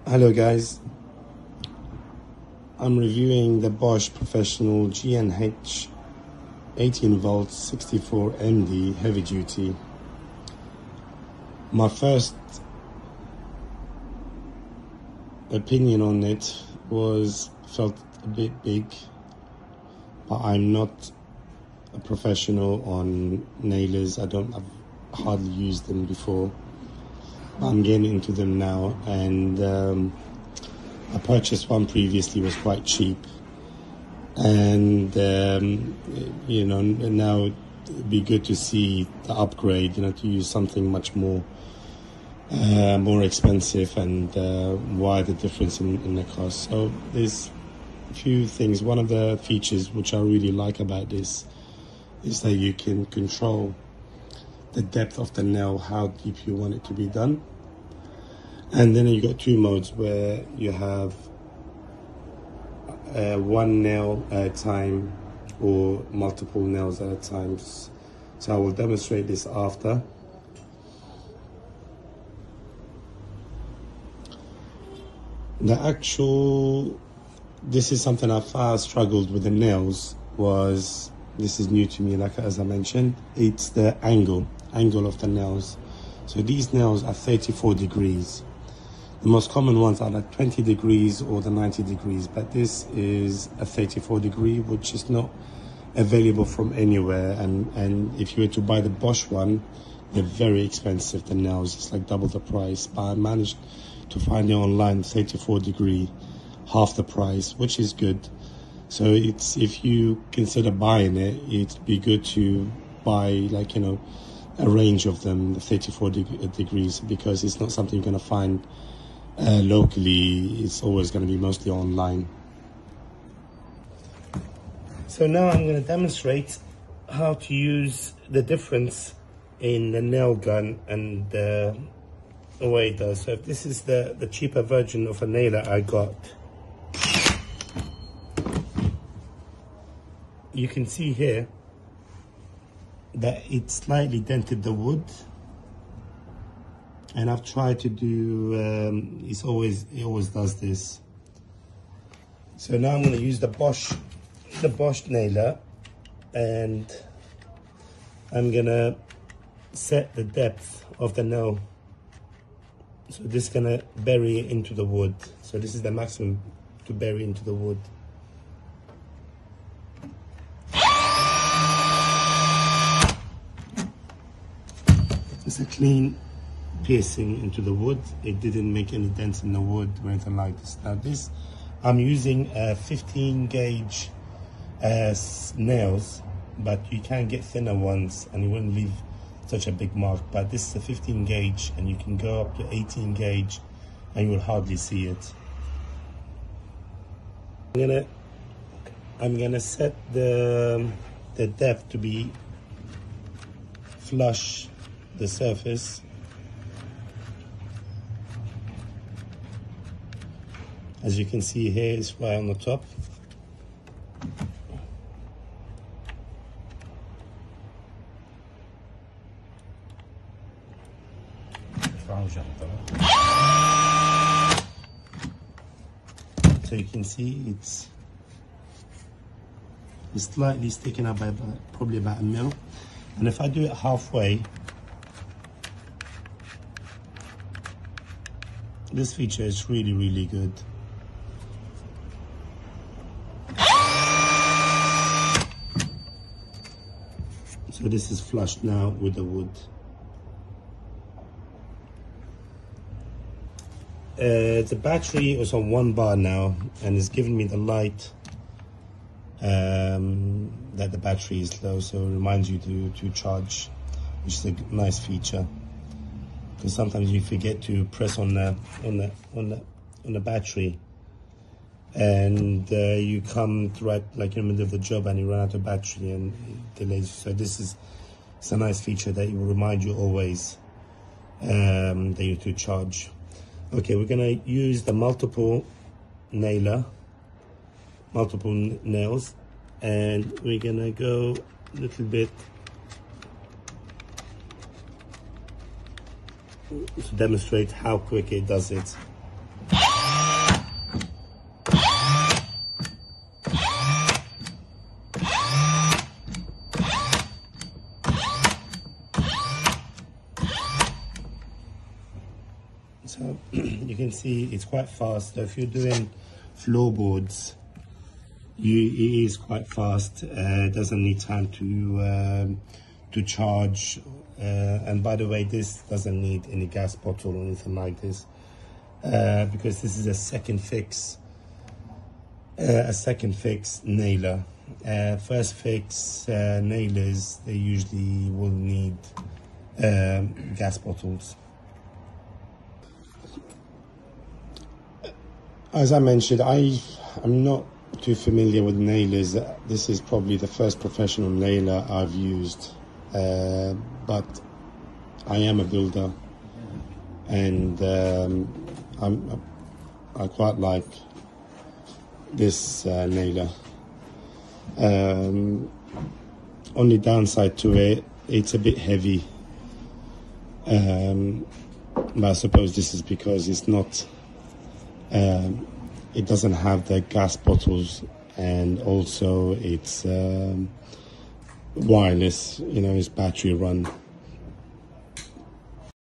Hello guys, I'm reviewing the Bosch Professional GNH 18 volt 64 MD heavy duty. My first opinion on it felt a bit big, but I'm not a professional on nailers. I've hardly used them before. I'm getting into them now, and I purchased one previously, was quite cheap, and now it'd be good to see the upgrade, to use something much more expensive, and why the difference in the cost. So there's a few things. One of the features which I really like about this is that you can control the depth of the nail, how deep you want it to be done. And then you got two modes where you have one nail at a time or multiple nails at a time. So I will demonstrate this after. This is something I struggled with the nails, this is new to me, as I mentioned, it's the angle of the nails. So these nails are 34 degrees. The most common ones are like 20 degrees or the 90 degrees, but this is a 34 degree, which is not available from anywhere. And if you were to buy the Bosch one, they're very expensive, the nails. It's like double the price, but I managed to find it online, 34 degree, half the price, which is good. So if you consider buying it, it'd be good to buy a range of them, the 34 degrees, because it's not something you're going to find locally. It's always going to be mostly online. So now I'm going to demonstrate how to use the difference in the nail gun and the way it does. So if this is the cheaper version of a nailer I got, you can see here that it slightly dented the wood, and I've tried to do it always does this. So now I'm going to use the Bosch nailer, and I'm going to set the depth of the nail. So this is going to bury it into the wood. So this is the maximum to bury into the wood. It's a clean piercing into the wood. It didn't make any dents in the wood or anything like this. Now this, I'm using 15 gauge nails, but you can get thinner ones and it wouldn't leave such a big mark. But this is a 15 gauge, and you can go up to 18 gauge and you will hardly see it. I'm gonna set the depth to be flush the surface. As you can see here, it's right on the top. So you can see it's slightly sticking up by probably about a mil. And if I do it halfway, this feature is really, really good. So this is flushed now with the wood. The battery is on 1 bar now, and it's giving me the light that the battery is low, so it reminds you to charge, which is a nice feature. Because sometimes you forget to press on the battery, and you come right like in the middle of the job and you run out of battery and it delays. So it's a nice feature that it will remind you always that you have to charge. Okay, we're gonna use the multiple nails, and we're gonna go a little bit to demonstrate how quick it does it. So you can see it's quite fast. So if you're doing floorboards, it is quite fast. Doesn't need time to charge. And by the way, this doesn't need any gas bottle or anything like this, because this is a second fix nailer. First fix nailers, they usually will need gas bottles. As I mentioned, I'm not too familiar with nailers. This is probably the first professional nailer I've used, but I am a builder, and I quite like this nailer. Only downside to it, it's a bit heavy, but I suppose this is because it's not it doesn't have the gas bottles, and also it's wireless, you know, it's battery run.